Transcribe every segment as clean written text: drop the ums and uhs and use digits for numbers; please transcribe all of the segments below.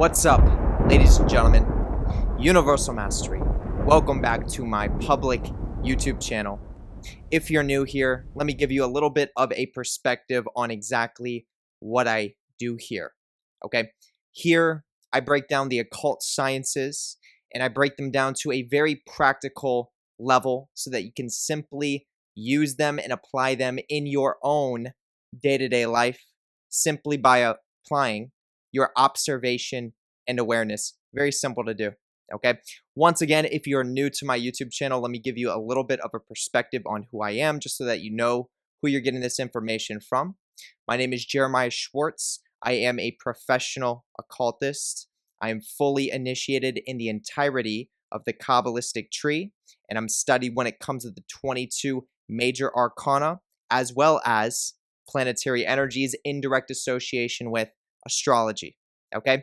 What's up, ladies and gentlemen? Universal Mastery. Welcome back to my public YouTube channel. If you're new here, let me give you a little bit of a perspective on exactly what I do here. Okay, here I break down the occult sciences and I break them down to a very practical level so that you can simply use them and apply them in your own day-to-day life simply by applying your observation and awareness. Very simple to do. Okay. Once again, if you're new to my YouTube channel, let me give you a little bit of a perspective on who I am, just so that you know who you're getting this information from. My name is Jeremiah Schwartz. I am a professional occultist. I am fully initiated in the entirety of the Kabbalistic tree, and I'm studied when it comes to the 22 major arcana, as well as planetary energies in direct association with astrology. Okay.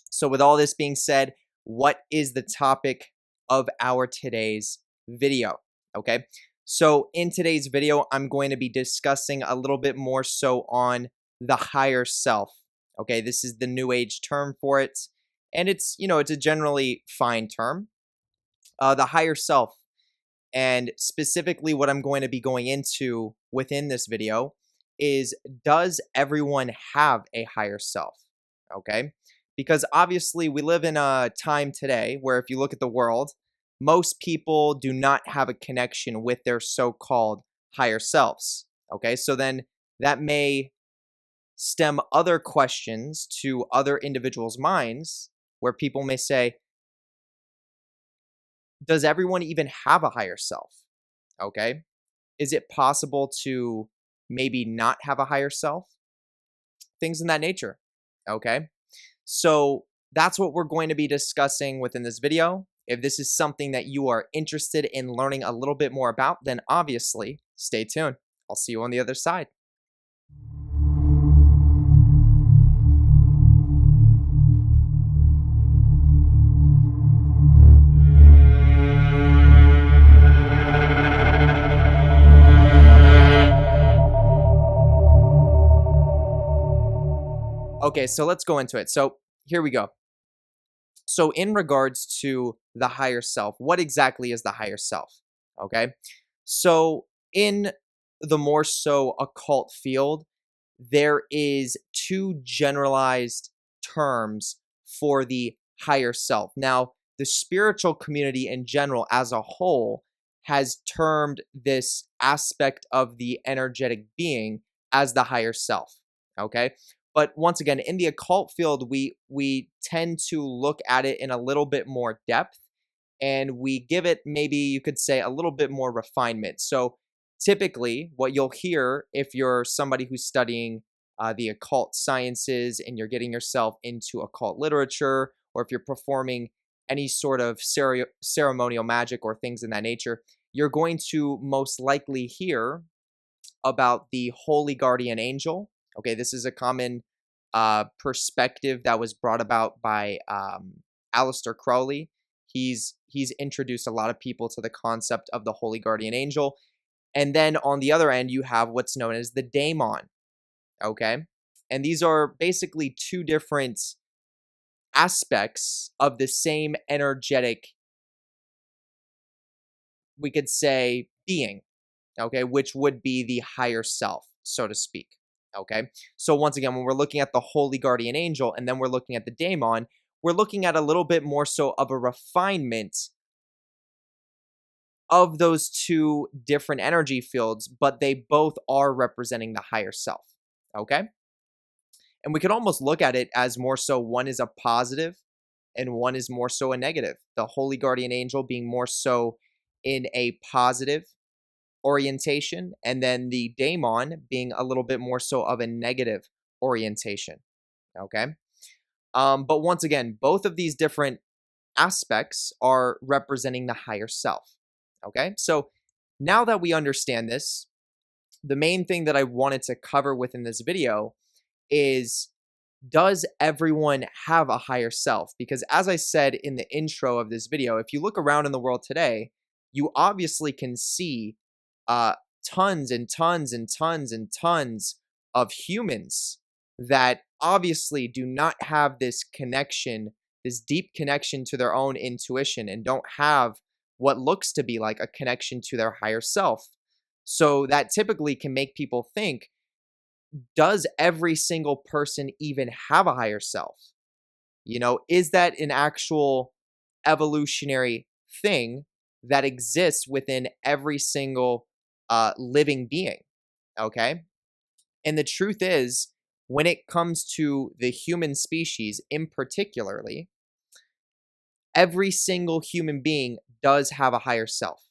So with all this being said, what is the topic of our today's video? Okay, so in today's video, I'm going to be discussing a little bit more so on the higher self. Okay, this is the new age term for it, and it's a generally fine term. The higher self, and specifically what I'm going to be going into within this video is, does everyone have a higher self? Okay, because obviously we live in a time today where if you look at the world, most people do not have a connection with their so-called higher selves. Okay, so then that may stem other questions to other individuals' minds where people may say, does everyone even have a higher self? Okay, is it possible to maybe not have a higher self? Things in that nature. Okay, so that's what we're going to be discussing within this video. If this is something that you are interested in learning a little bit more about, then obviously stay tuned. I'll see you on the other side. Okay, so let's go into it. So here we go. So in regards to the higher self, what exactly is the higher self? Okay, so in the more so occult field, there is two generalized terms for the higher self. Now, the spiritual community in general as a whole has termed this aspect of the energetic being as the higher self. Okay, but once again, in the occult field, we tend to look at it in a little bit more depth, and we give it, maybe you could say, a little bit more refinement. So typically what you'll hear if you're somebody who's studying the occult sciences and you're getting yourself into occult literature, or if you're performing any sort of ceremonial magic or things in that nature, you're going to most likely hear about the holy guardian angel. Okay, this is a common perspective that was brought about by Aleister Crowley. He's introduced a lot of people to the concept of the holy guardian angel. And then on the other end, you have what's known as the daemon. Okay, and these are basically two different aspects of the same energetic, we could say, being. Okay, which would be the higher self, so to speak. Okay, so once again, when we're looking at the holy guardian angel and then we're looking at the daemon, we're looking at a little bit more so of a refinement of those two different energy fields, but they both are representing the higher self. Okay, and we could almost look at it as more so one is a positive and one is more so a negative. The holy guardian angel being more so in a positive orientation, and then the daemon being a little bit more so of a negative orientation. Okay, but once again, both of these different aspects are representing the higher self. Okay, so now that we understand this, the main thing that I wanted to cover within this video is, does everyone have a higher self? Because as I said in the intro of this video, if you look around in the world today, you obviously can see tons and tons and tons and tons of humans that obviously do not have this connection, this deep connection to their own intuition, and don't have what looks to be like a connection to their higher self. So that typically can make people think, does every single person even have a higher self? Is that an actual evolutionary thing that exists within every single living being? Okay. And the truth is, when it comes to the human species in particularly, every single human being does have a higher self.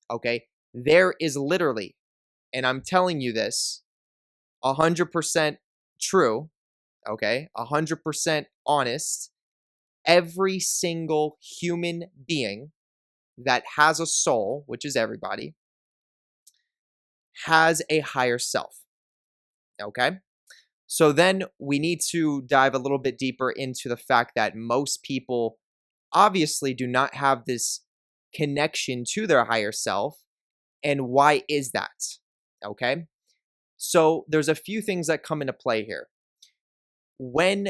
Okay. There is literally, and I'm telling you this, 100% true, okay, 100% honest, every single human being that has a soul, which is everybody, has a higher self, okay? So then we need to dive a little bit deeper into the fact that most people obviously do not have this connection to their higher self. And why is that? Okay? So there's a few things that come into play here. When,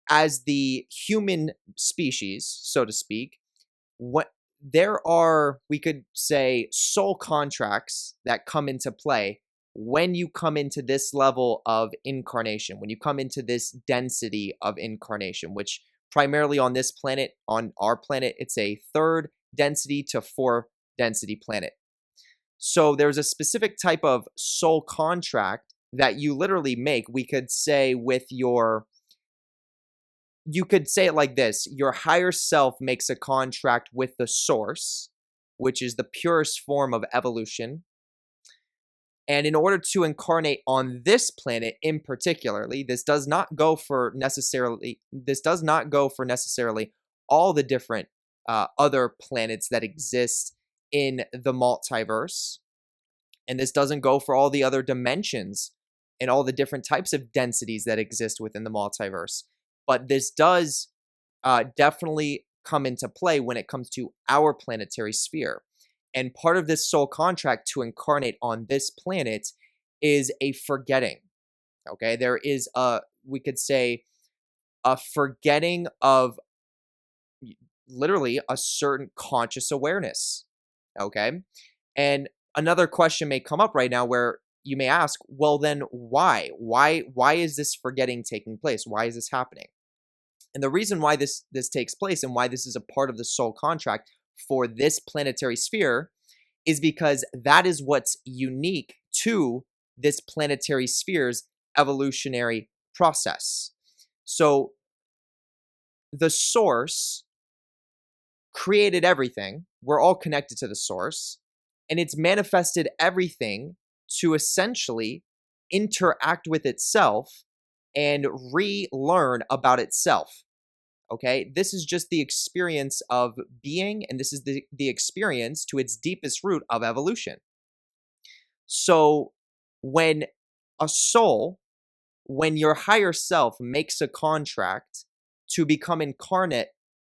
as the human species, so to speak, what there are, we could say, soul contracts that come into play when you come into this level of incarnation, when you come into this density of incarnation, which primarily on this planet, on our planet, it's a third density to four density planet. So there's a specific type of soul contract that you literally make, we could say, with your, you could say it like this: your higher self makes a contract with the source, which is the purest form of evolution. And in order to incarnate on this planet in particularly, this does not go for necessarily all the different other planets that exist in the multiverse. And this doesn't go for all the other dimensions and all the different types of densities that exist within the multiverse. But this does definitely come into play when it comes to our planetary sphere. And part of this soul contract to incarnate on this planet is a forgetting. Okay, there is we could say, a forgetting of literally a certain conscious awareness. Okay, and another question may come up right now where you may ask, well, then why? Why is this forgetting taking place? Why is this happening? And the reason why this takes place and why this is a part of the soul contract for this planetary sphere is because that is what's unique to this planetary sphere's evolutionary process. So the source created everything. We're all connected to the source, and it's manifested everything to essentially interact with itself and relearn about itself. Okay, this is just the experience of being, and this is the experience to its deepest root of evolution. So when a soul, when your higher self makes a contract to become incarnate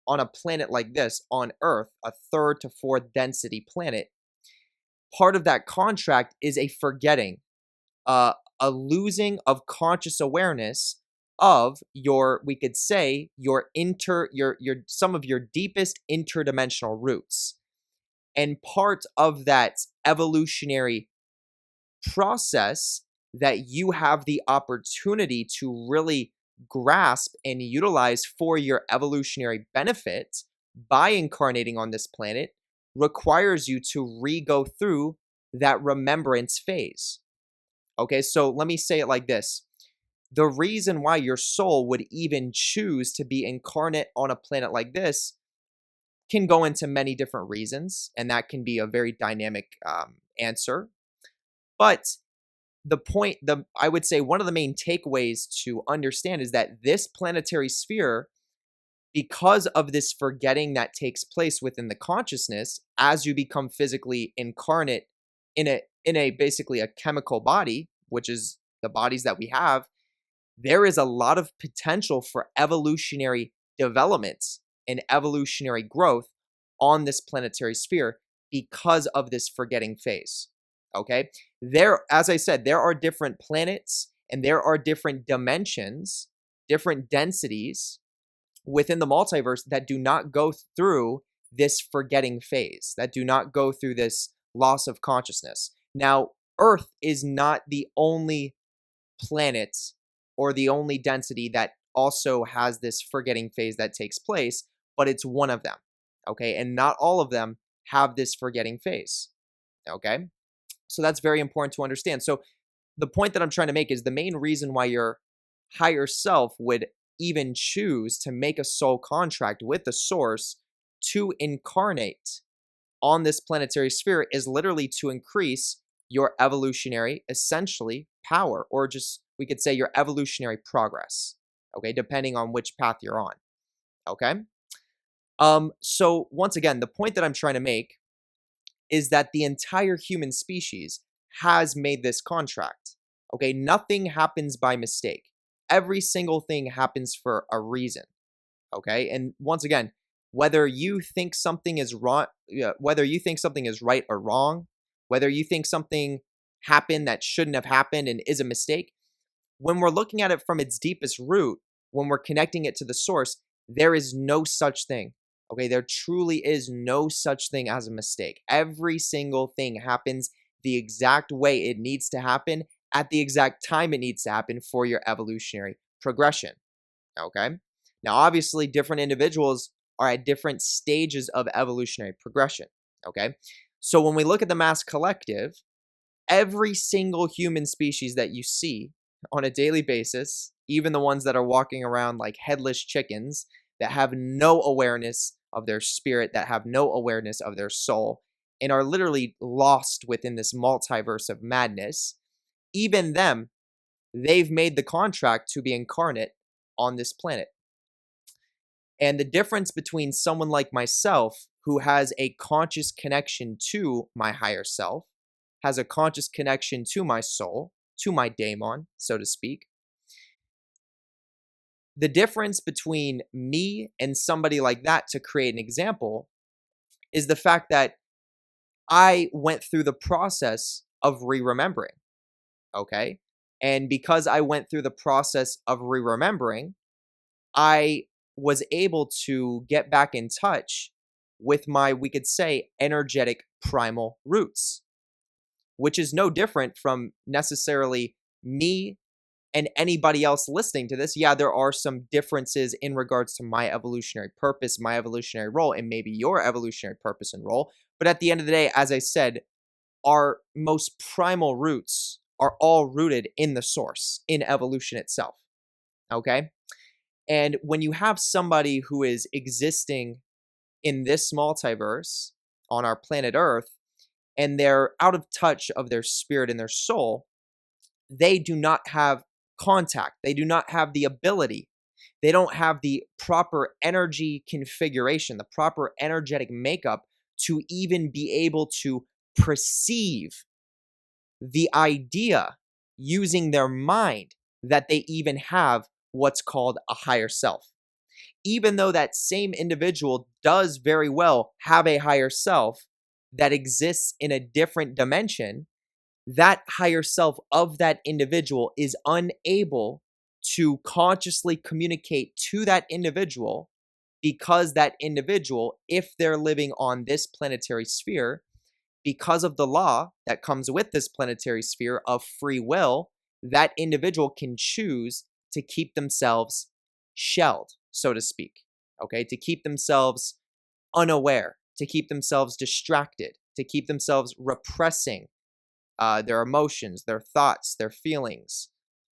on a planet like this, on Earth, a third to fourth density planet, part of that contract is a forgetting, a losing of conscious awareness of your, we could say, your some of your deepest interdimensional roots. And part of that evolutionary process that you have the opportunity to really grasp and utilize for your evolutionary benefit by incarnating on this planet requires you to re-go through that remembrance phase. Okay, so let me say it like this. The reason why your soul would even choose to be incarnate on a planet like this can go into many different reasons, and that can be a very dynamic answer. But the point, I would say one of the main takeaways to understand is that this planetary sphere, because of this forgetting that takes place within the consciousness as you become physically incarnate in a basically a chemical body, which is the bodies that we have, there is a lot of potential for evolutionary development and evolutionary growth on this planetary sphere because of this forgetting phase. Okay, there, as I said, there are different planets and there are different dimensions different densities within the multiverse that do not go through this forgetting phase, that do not go through this loss of consciousness. Now, Earth is not the only planet or the only density that also has this forgetting phase that takes place, but it's one of them, okay? And not all of them have this forgetting phase, okay? So that's very important to understand. So the point that I'm trying to make is the main reason why your higher self would even choose to make a soul contract with the source to incarnate on this planetary sphere is literally to increase your evolutionary, essentially, power, or just, we could say, your evolutionary progress, okay, depending on which path you're on, okay? So once again, the point that I'm trying to make is that the entire human species has made this contract, okay? Nothing happens by mistake. Every single thing happens for a reason, okay? And once again, whether you think something is wrong, whether you think something is right or wrong, whether you think something happened that shouldn't have happened and is a mistake, when we're looking at it from its deepest root, when we're connecting it to the source, there is no such thing. Okay, there truly is no such thing as a mistake. Every single thing happens the exact way it needs to happen at the exact time it needs to happen for your evolutionary progression. Okay? Now, obviously, different individuals are at different stages of evolutionary progression. Okay? So when we look at the mass collective, every single human species that you see on a daily basis, even the ones that are walking around like headless chickens that have no awareness of their spirit, that have no awareness of their soul, and are literally lost within this multiverse of madness, even them, they've made the contract to be incarnate on this planet. And the difference between someone like myself, who has a conscious connection to my higher self, has a conscious connection to my soul, to my daemon, so to speak. The difference between me and somebody like that, to create an example, is the fact that I went through the process of re-remembering, okay? And because I went through the process of re-remembering, I was able to get back in touch with my, we could say, energetic primal roots, which is no different from necessarily me and anybody else listening to this. Yeah, there are some differences in regards to my evolutionary purpose, my evolutionary role, and maybe your evolutionary purpose and role. But at the end of the day, as I said, our most primal roots are all rooted in the source, in evolution itself, okay? And when you have somebody who is existing in this multiverse on our planet Earth, and they're out of touch of their spirit and their soul, they do not have contact. They do not have the ability. They don't have the proper energy configuration, the proper energetic makeup to even be able to perceive the idea using their mind that they even have what's called a higher self. Even though that same individual does very well have a higher self that exists in a different dimension, that higher self of that individual is unable to consciously communicate to that individual, because that individual, if they're living on this planetary sphere, because of the law that comes with this planetary sphere of free will, that individual can choose to keep themselves shelled, so to speak, okay? To keep themselves unaware, to keep themselves distracted, to keep themselves repressing their emotions, their thoughts, their feelings,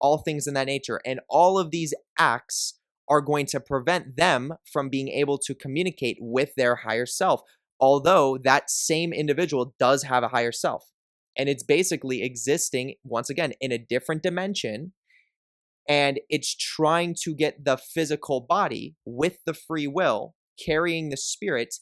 all things in that nature. And all of these acts are going to prevent them from being able to communicate with their higher self, although that same individual does have a higher self. And it's basically existing, once again, in a different dimension, and it's trying to get the physical body with the free will, carrying the spirit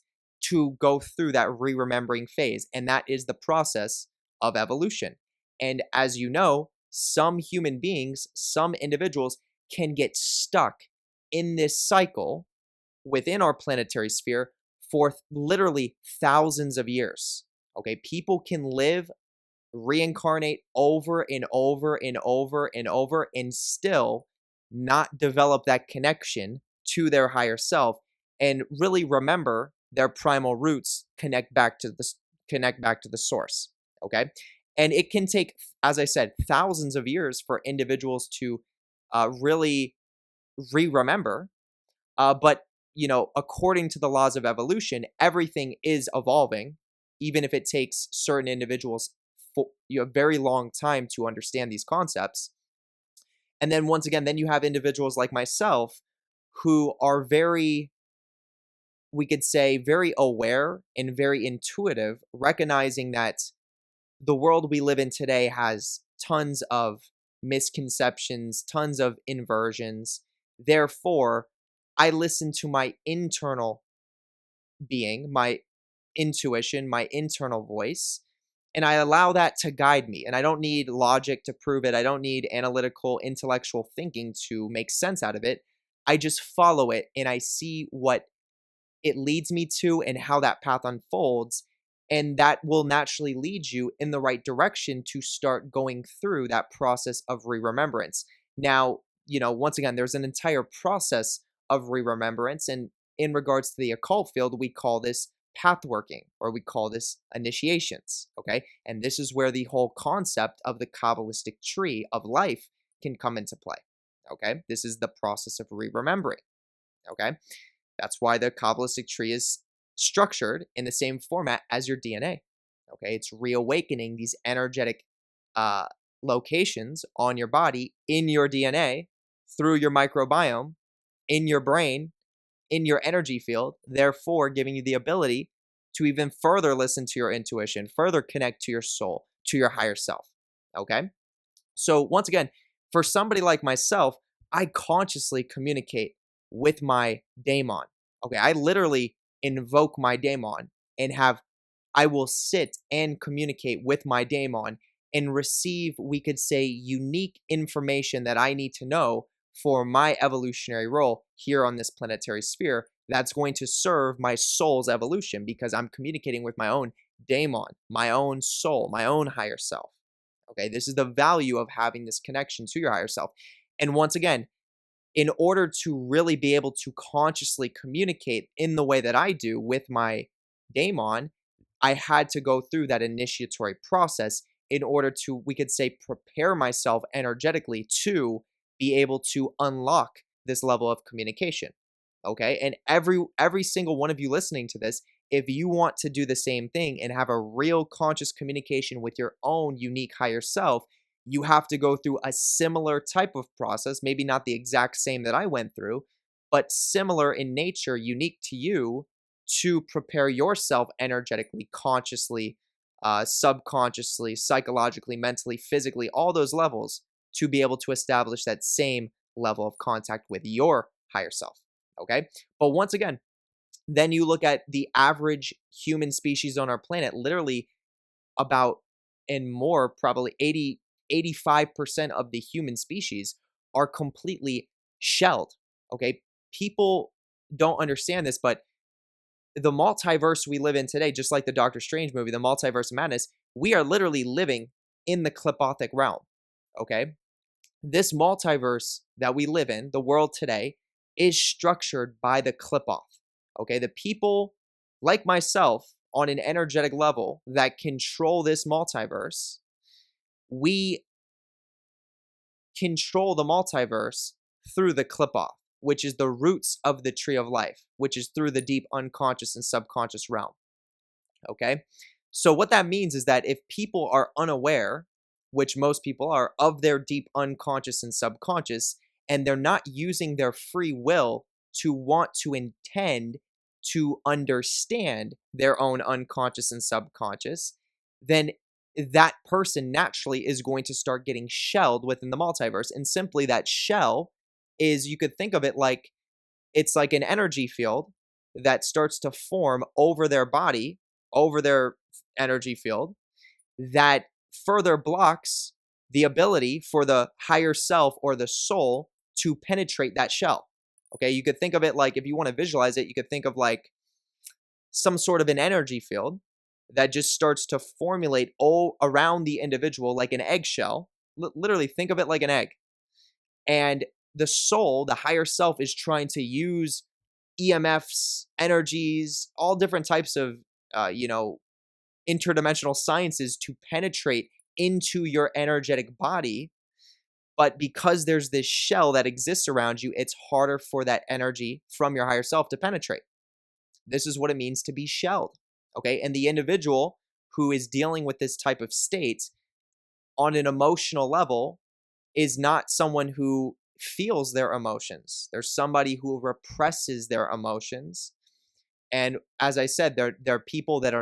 to go through that re-remembering phase. And that is the process of evolution. And as you know, some human beings, some individuals can get stuck in this cycle within our planetary sphere for literally thousands of years. Okay, people can live, reincarnate over and over and over and over, and still not develop that connection to their higher self and really remember their primal roots, connect back to the source. Okay. And it can take, as I said, thousands of years for individuals to really remember. But, according to the laws of evolution, everything is evolving, even if it takes certain individuals for a very long time to understand these concepts. And then once again, then you have individuals like myself who are very, we could say, very aware and very intuitive, recognizing that the world we live in today has tons of misconceptions, tons of inversions. Therefore, I listen to my internal being, my intuition, my internal voice, and I allow that to guide me. And I don't need logic to prove it. I don't need analytical, intellectual thinking to make sense out of it. I just follow it and I see what it leads me to and how that path unfolds. And that will naturally lead you in the right direction to start going through that process of remembrance. Now, once again, there's an entire process of remembrance. And in regards to the occult field, we call this pathworking, or we call this initiations. Okay. And this is where the whole concept of the Kabbalistic tree of life can come into play. Okay. This is the process of remembering. Okay. That's why the Kabbalistic tree is structured in the same format as your DNA. Okay, it's reawakening these energetic locations on your body, in your DNA, through your microbiome, in your brain, in your energy field, therefore giving you the ability to even further listen to your intuition, further connect to your soul, to your higher self. Okay? So once again, for somebody like myself, I consciously communicate with my daemon. Okay, I literally invoke my daemon and I will sit and communicate with my daemon and receive, we could say, unique information that I need to know for my evolutionary role here on this planetary sphere that's going to serve my soul's evolution, because I'm communicating with my own daemon, my own soul, my own higher self. Okay, this is the value of having this connection to your higher self. And once again, in order to really be able to consciously communicate in the way that I do with my daemon, I had to go through that initiatory process in order to, we could say, prepare myself energetically to be able to unlock this level of communication. Okay. And every single one of you listening to this, if you want to do the same thing and have a real conscious communication with your own unique higher self, you have to go through a similar type of process, maybe not the exact same that I went through, but similar in nature, unique to you, to prepare yourself energetically, consciously, subconsciously, psychologically, mentally, physically, all those levels, to be able to establish that same level of contact with your higher self. Okay. But once again, then you look at the average human species on our planet, literally about, and more, probably 85% of the human species are completely shelled. Okay. People don't understand this, but the multiverse we live in today, just like the Doctor Strange movie, the multiverse of madness, we are literally living in the Klipothic realm. Okay. This multiverse that we live in, the world today, is structured by the Klipoth. Okay. The people like myself on an energetic level that control this multiverse, we control the multiverse through the Klipoth, which is the roots of the tree of life, which is through the deep unconscious and subconscious realm. Okay. So what that means is that if people are unaware, which most people are, of their deep unconscious and subconscious, and they're not using their free will to want to intend to understand their own unconscious and subconscious, then that person naturally is going to start getting shelled within the multiverse. And simply that shell is, you could think of it like, it's like an energy field that starts to form over their body, over their energy field, that further blocks the ability for the higher self or the soul to penetrate that shell. Okay, you could think of it like, if you want to visualize it, you could think of like some sort of an energy field that just starts to formulate all around the individual like an eggshell. Literally think of it like an egg. And the soul, the higher self, is trying to use EMFs, energies, all different types of, interdimensional sciences to penetrate into your energetic body. But because there's this shell that exists around you, it's harder for that energy from your higher self to penetrate. This is what it means to be shelled. Okay. And the individual who is dealing with this type of state on an emotional level is not someone who feels their emotions. There's somebody who represses their emotions. And as I said, there are people that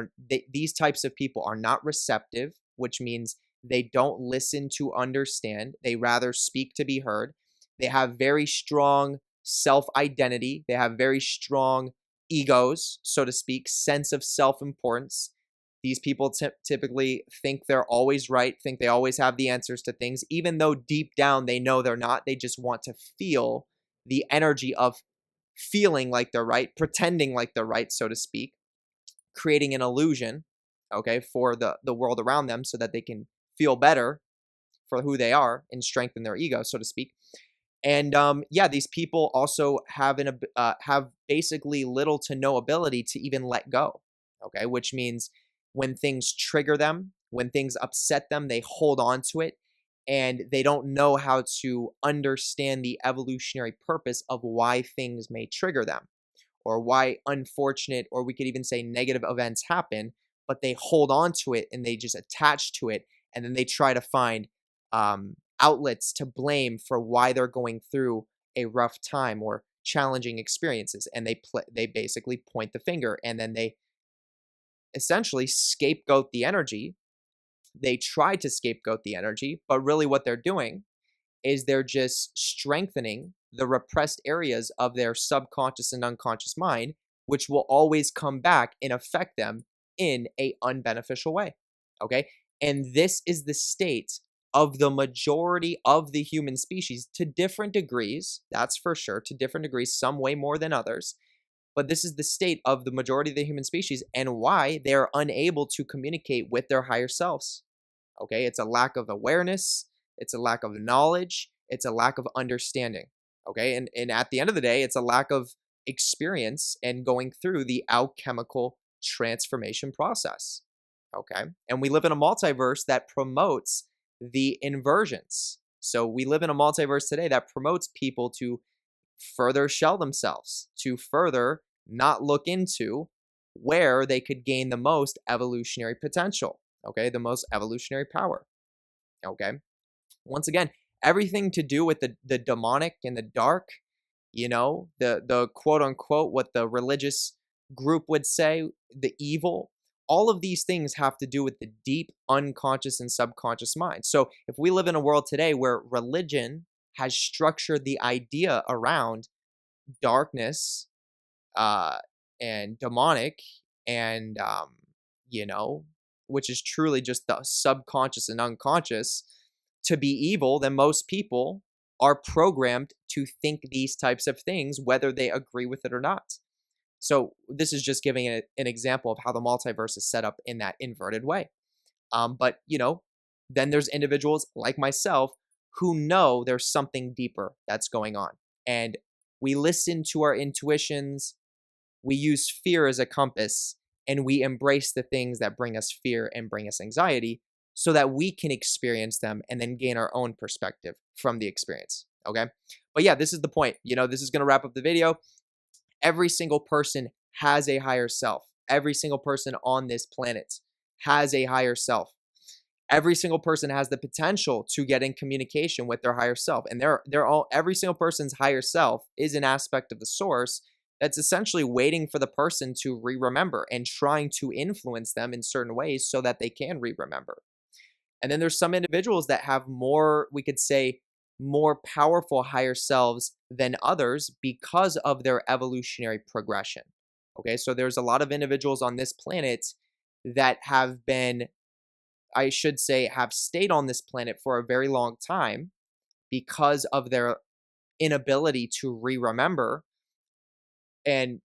these types of people are not receptive, which means they don't listen to understand. They rather speak to be heard. They have very strong self-identity. They have very strong egos, so to speak, sense of self-importance. These people typically think they're always right, think they always have the answers to things, even though deep down they know they're not. They just want to feel the energy of feeling like they're right, pretending like they're right, so to speak, creating an illusion, okay, for the world around them so that they can feel better for who they are and strengthen their ego, so to speak. And yeah, these people also have have basically little to no ability to even let go, okay, which means when things trigger them, when things upset them, they hold on to it, and they don't know how to understand the evolutionary purpose of why things may trigger them, or why unfortunate, or we could even say negative events happen, but they hold on to it and they just attach to it, and then they try to find outlets to blame for why they're going through a rough time or challenging experiences, and they basically point the finger, and then they essentially scapegoat the energy. They try to scapegoat the energy, but really what they're doing is they're just strengthening the repressed areas of their subconscious and unconscious mind, which will always come back and affect them in a unbeneficial way. Okay. And this is the state of the majority of the human species, to different degrees. That's for sure, to different degrees, some way more than others. But this is the state of the majority of the human species, and why they're unable to communicate with their higher selves. Okay. It's a lack of awareness. It's a lack of knowledge. It's a lack of understanding. Okay. And at the end of the day, it's a lack of experience and going through the alchemical transformation process. Okay. And we live in a multiverse that promotes the inversions. So we live in a multiverse today that promotes people to further shell themselves, to further not look into where they could gain the most evolutionary potential. Okay. The most evolutionary power. Okay. Once again, everything to do with the demonic and the dark, the quote unquote, what the religious group would say, the evil, all of these things have to do with the deep unconscious and subconscious mind. So if we live in a world today where religion has structured the idea around darkness and demonic and, which is truly just the subconscious and unconscious, to be evil, then most people are programmed to think these types of things, whether they agree with it or not. So this is just giving an example of how the multiverse is set up in that inverted way. But, then there's individuals like myself who know there's something deeper that's going on. And we listen to our intuitions, we use fear as a compass, and we embrace the things that bring us fear and bring us anxiety, so that we can experience them and then gain our own perspective from the experience. Okay. But yeah, this is the point. This is going to wrap up the video. Every single person has a higher self. Every single person on this planet has a higher self. Every single person has the potential to get in communication with their higher self. And every single person's higher self is an aspect of the source that's essentially waiting for the person to re-remember and trying to influence them in certain ways so that they can re-remember. And then there's some individuals that have more, we could say, more powerful higher selves than others because of their evolutionary progression. Okay, so there's a lot of individuals on this planet that have been, I should say, have stayed on this planet for a very long time because of their inability to re-remember and,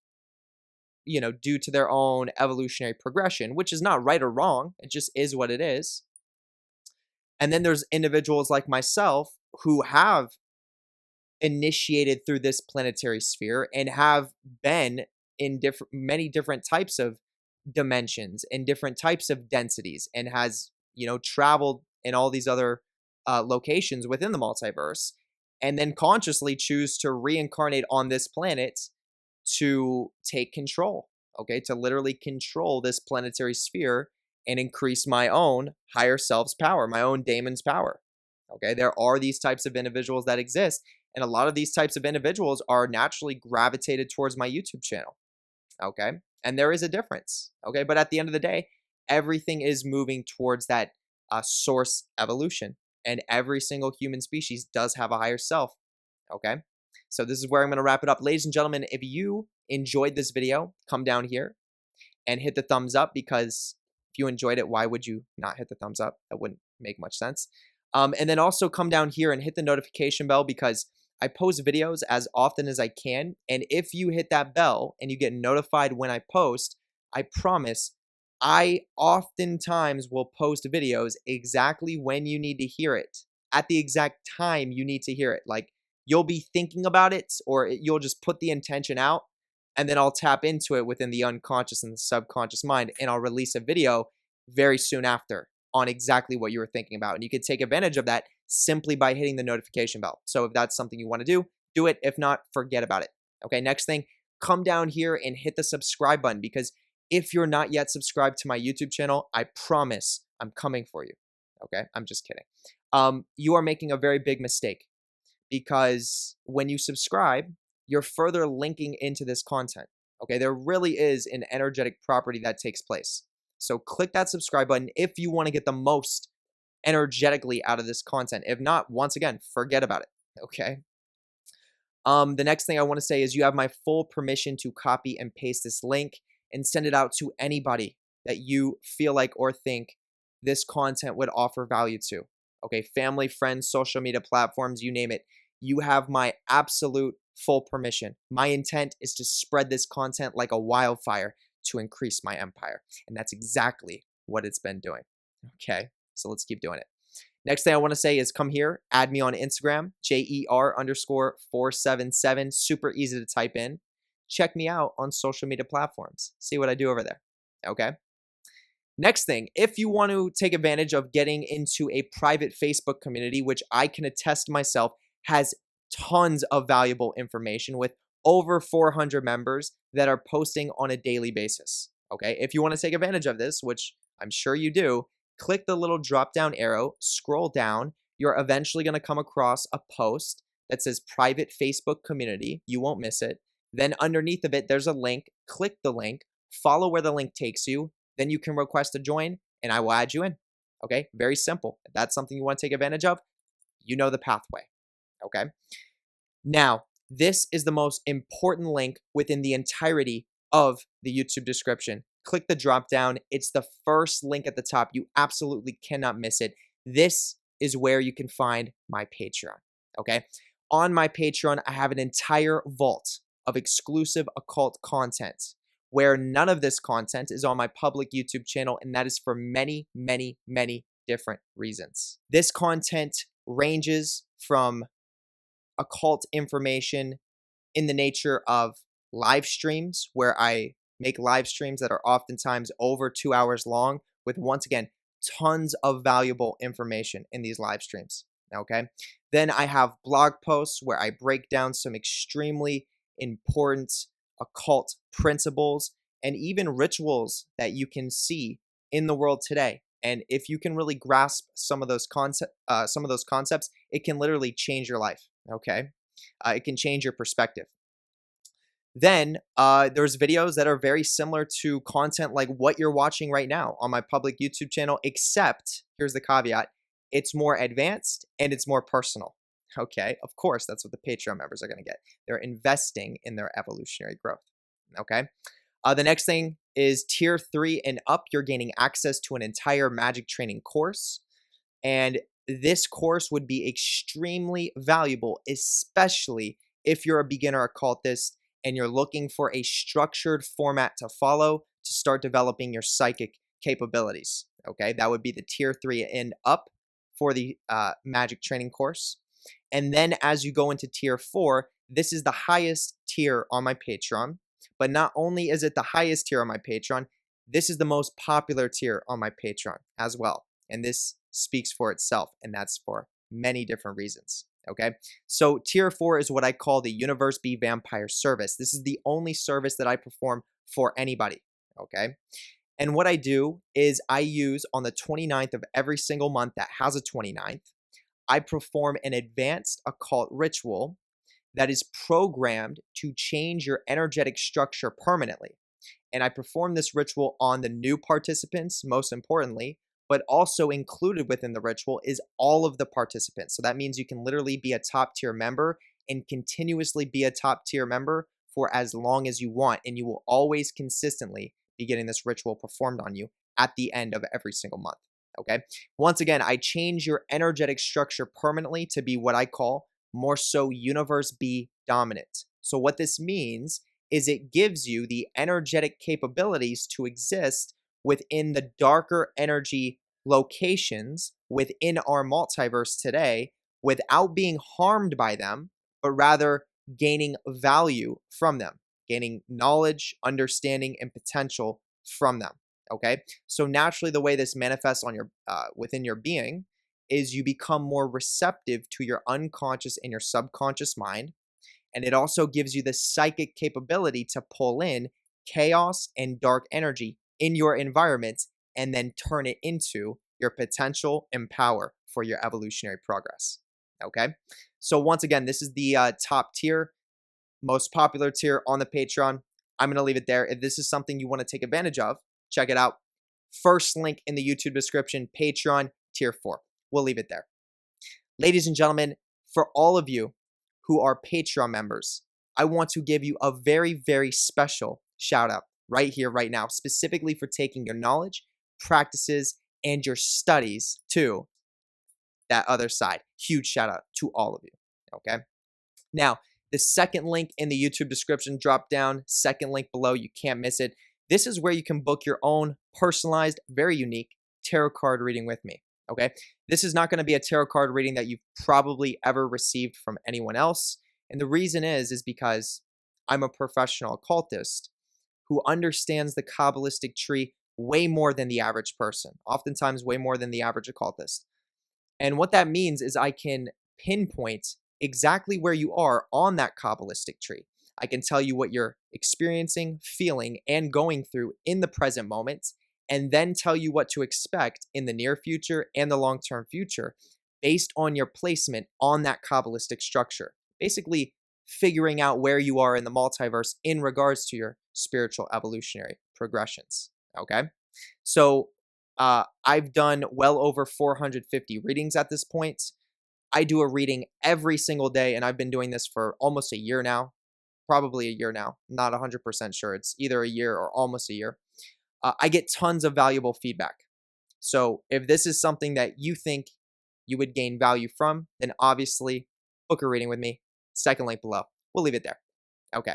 due to their own evolutionary progression, which is not right or wrong. It just is what it is. And then there's individuals like myself who have initiated through this planetary sphere and have been in many different types of dimensions and different types of densities, and has, traveled in all these other locations within the multiverse, and then consciously choose to reincarnate on this planet to take control, okay, to literally control this planetary sphere and increase my own higher self's power, my own daemon's power. Okay, there are these types of individuals that exist, and a lot of these types of individuals are naturally gravitated towards my YouTube channel. Okay, and there is a difference. Okay, but at the end of the day, everything is moving towards that source evolution, and every single human species does have a higher self. Okay, so this is where I'm going to wrap it up. Ladies and gentlemen, if you enjoyed this video, come down here and hit the thumbs up, because if you enjoyed it, why would you not hit the thumbs up? That wouldn't make much sense. And then also come down here and hit the notification bell, because I post videos as often as I can. And if you hit that bell and you get notified when I post, I promise I oftentimes will post videos exactly when you need to hear it, at the exact time you need to hear it. Like, you'll be thinking about it, or you'll just put the intention out, and then I'll tap into it within the unconscious and the subconscious mind, and I'll release a video very soon after on exactly what you were thinking about. And you can take advantage of that simply by hitting the notification bell. So if that's something you want to do it. If not, forget about it. Okay, next thing, come down here and hit the subscribe button, because if you're not yet subscribed to my YouTube channel, I promise I'm coming for you. Okay, I'm just kidding. You are making a very big mistake, because when you subscribe, you're further linking into this content. Okay, there really is an energetic property that takes place. So click that subscribe button if you want to get the most energetically out of this content. If not, once again, forget about it. Okay. The next thing I want to say is you have my full permission to copy and paste this link and send it out to anybody that you feel like or think this content would offer value to. Okay, family, friends, social media platforms, you name it. You have my absolute full permission. My intent is to spread this content like a wildfire to increase my empire. And that's exactly what it's been doing. Okay, so let's keep doing it. Next thing I want to say is come here, add me on Instagram, JER_477. Super easy to type in. Check me out on social media platforms. See what I do over there. Okay. Next thing, if you want to take advantage of getting into a private Facebook community, which I can attest myself has tons of valuable information with over 400 members that are posting on a daily basis. Okay, if you want to take advantage of this, which I'm sure you do, click the little drop down arrow, scroll down. You're eventually going to come across a post that says private Facebook community. You won't miss it. Then underneath of it, there's a link. Click the link, follow where the link takes you. Then you can request to join and I will add you in. Okay, very simple. If that's something you want to take advantage of, you know the pathway. Okay, now this is the most important link within the entirety of the YouTube description. Click the drop down. It's the first link at the top. You absolutely cannot miss it. This is where you can find my Patreon. Okay, on my Patreon, I have an entire vault of exclusive occult content, where none of this content is on my public YouTube channel, and that is for many, many, many different reasons. This content ranges from occult information in the nature of live streams, where I make live streams that are oftentimes over 2 hours long with, once again, tons of valuable information in these live streams. Okay. Then I have blog posts where I break down some extremely important occult principles and even rituals that you can see in the world today. And if you can really grasp some of those concepts, it can literally change your life. Okay, it can change your perspective. Then there's videos that are very similar to content like what you're watching right now on my public YouTube channel, except here's the caveat: it's more advanced and it's more personal. Okay, of course, that's what the Patreon members are going to get. They're investing in their evolutionary growth. Okay. The next thing is tier 3 and up. You're gaining access to an entire magic training course. And this course would be extremely valuable, especially if you're a beginner occultist and you're looking for a structured format to follow to start developing your psychic capabilities. Okay, that would be the tier 3 and up for the magic training course. And then as you go into tier 4, this is the highest tier on my Patreon. But not only is it the highest tier on my Patreon, this is the most popular tier on my Patreon as well. And this speaks for itself, and that's for many different reasons. Okay, so tier 4 is what I call the Universe.B Vampire service. This is the only service that I perform for anybody. Okay, and what I do is I use on the 29th of every single month that has a 29th, I perform an advanced occult ritual that is programmed to change your energetic structure permanently. And I perform this ritual on the new participants, most importantly, but also included within the ritual is all of the participants. So that means you can literally be a top tier member and continuously be a top tier member for as long as you want. And you will always consistently be getting this ritual performed on you at the end of every single month. Okay. Once again, I change your energetic structure permanently to be what I call more so Universe.B dominant. So what this means is it gives you the energetic capabilities to exist within the darker energy locations within our multiverse today without being harmed by them, but rather gaining value from them, gaining knowledge, understanding, and potential from them. Okay, so naturally, the way this manifests on your within your being is you become more receptive to your unconscious and your subconscious mind. And it also gives you the psychic capability to pull in chaos and dark energy in your environment and then turn it into your potential and power for your evolutionary progress. Okay. So once again, this is the top tier, most popular tier on the Patreon. I'm going to leave it there. If this is something you want to take advantage of, check it out. First link in the YouTube description, Patreon tier 4. We'll leave it there. Ladies and gentlemen, for all of you who are Patreon members, I want to give you a very, very special shout out right here, right now, specifically for taking your knowledge, practices, and your studies to that other side. Huge shout out to all of you. Okay. Now, the second link in the YouTube description, drop down, second link below, you can't miss it. This is where you can book your own personalized, very unique tarot card reading with me. Okay, this is not going to be a tarot card reading that you've probably ever received from anyone else. And the reason is because I'm a professional occultist who understands the Kabbalistic tree way more than the average person, oftentimes way more than the average occultist. And what that means is I can pinpoint exactly where you are on that Kabbalistic tree. I can tell you what you're experiencing, feeling, and going through in the present moment, and then tell you what to expect in the near future and the long-term future based on your placement on that Kabbalistic structure. Basically, figuring out where you are in the multiverse in regards to your spiritual evolutionary progressions. Okay? So, I've done well over 450 readings at this point. I do a reading every single day, and I've been doing this for almost a year now. Probably a year now. Not 100% sure. It's either a year or almost a year. I get tons of valuable feedback. So if this is something that you think you would gain value from, then obviously book a reading with me. Second link below. We'll leave it there. Okay.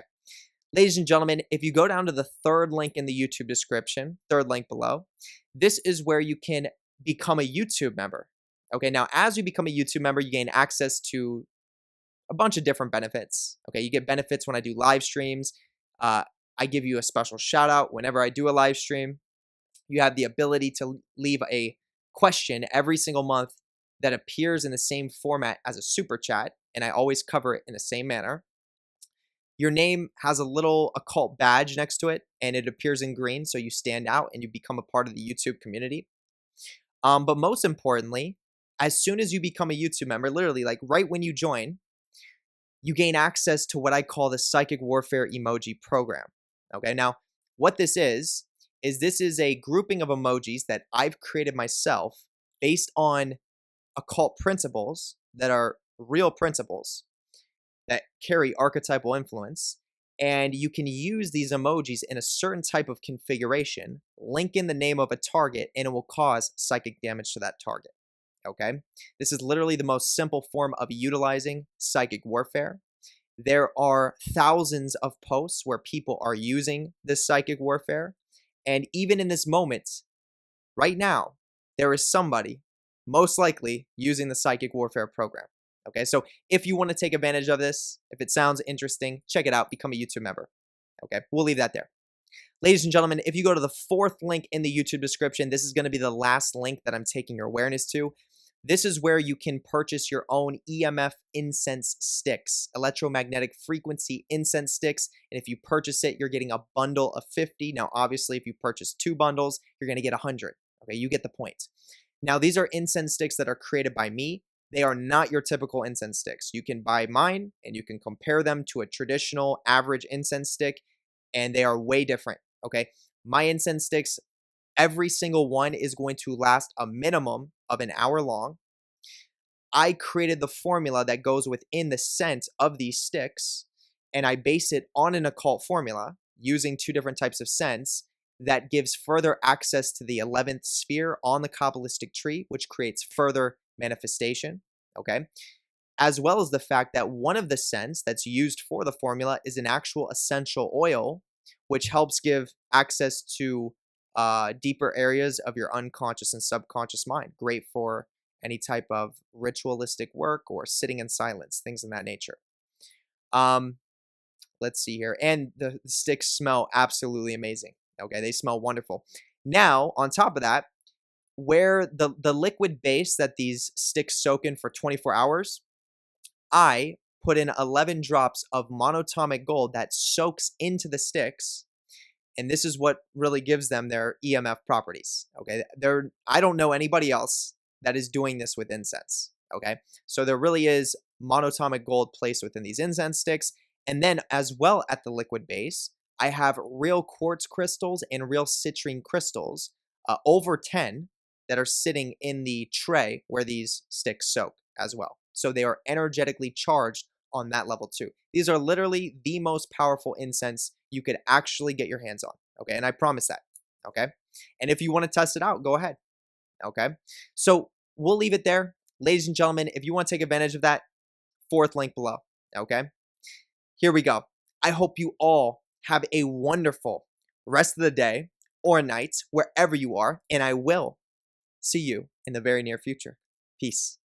Ladies and gentlemen, if you go down to the third link in the YouTube description, third link below, this is where you can become a YouTube member. Okay, now as you become a YouTube member, you gain access to a bunch of different benefits. Okay, you get benefits when I do live streams. I give you a special shout out whenever I do a live stream. You have the ability to leave a question every single month that appears in the same format as a super chat, and I always cover it in the same manner. Your name has a little occult badge next to it, and it appears in green, so you stand out and you become a part of the YouTube community. But most importantly, as soon as you become a YouTube member, literally like right when you join, you gain access to what I call the Psychic Warfare Emoji Program. Okay, now what this is this is a grouping of emojis that I've created myself based on occult principles that are real principles that carry archetypal influence. And you can use these emojis in a certain type of configuration, link in the name of a target, and it will cause psychic damage to that target. Okay, this is literally the most simple form of utilizing psychic warfare. There are thousands of posts where people are using this psychic warfare. And even in this moment, right now, there is somebody most likely using the psychic warfare program. Okay, so if you want to take advantage of this, if it sounds interesting, check it out, become a YouTube member. Okay, we'll leave that there. Ladies and gentlemen, if you go to the fourth link in the YouTube description, this is going to be the last link that I'm taking your awareness to. This is where you can purchase your own EMF incense sticks, electromagnetic frequency incense sticks. And if you purchase it, you're getting a bundle of 50. Now, obviously, if you purchase 2 bundles, you're going to get 100. Okay, you get the point. Now, these are incense sticks that are created by me. They are not your typical incense sticks. You can buy mine and you can compare them to a traditional average incense stick, and they are way different. Okay, my incense sticks, every single one is going to last a minimum of an hour long. I created the formula that goes within the scent of these sticks, and I base it on an occult formula using 2 different types of scents that gives further access to the 11th sphere on the Kabbalistic tree, which creates further manifestation, okay? As well as the fact that one of the scents that's used for the formula is an actual essential oil, which helps give access to deeper areas of your unconscious and subconscious mind. Great for any type of ritualistic work or sitting in silence, things of that nature. Let's see here. And the sticks smell absolutely amazing. Okay, they smell wonderful. Now, on top of that, where the liquid base that these sticks soak in for 24 hours, I put in 11 drops of monatomic gold that soaks into the sticks, and this is what really gives them their EMF properties. Okay, I don't know anybody else that is doing this with incense. Okay, so there really is monatomic gold placed within these incense sticks, and then as well at the liquid base, I have real quartz crystals and real citrine crystals, over 10, that are sitting in the tray where these sticks soak as well. So they are energetically charged on that level too. These are literally the most powerful incense you could actually get your hands on. Okay, and I promise that. Okay, and if you want to test it out, go ahead. Okay, so we'll leave it there. Ladies and gentlemen, if you want to take advantage of that, fourth link below. Okay, here we go. I hope you all have a wonderful rest of the day or night, wherever you are, and I will see you in the very near future. Peace.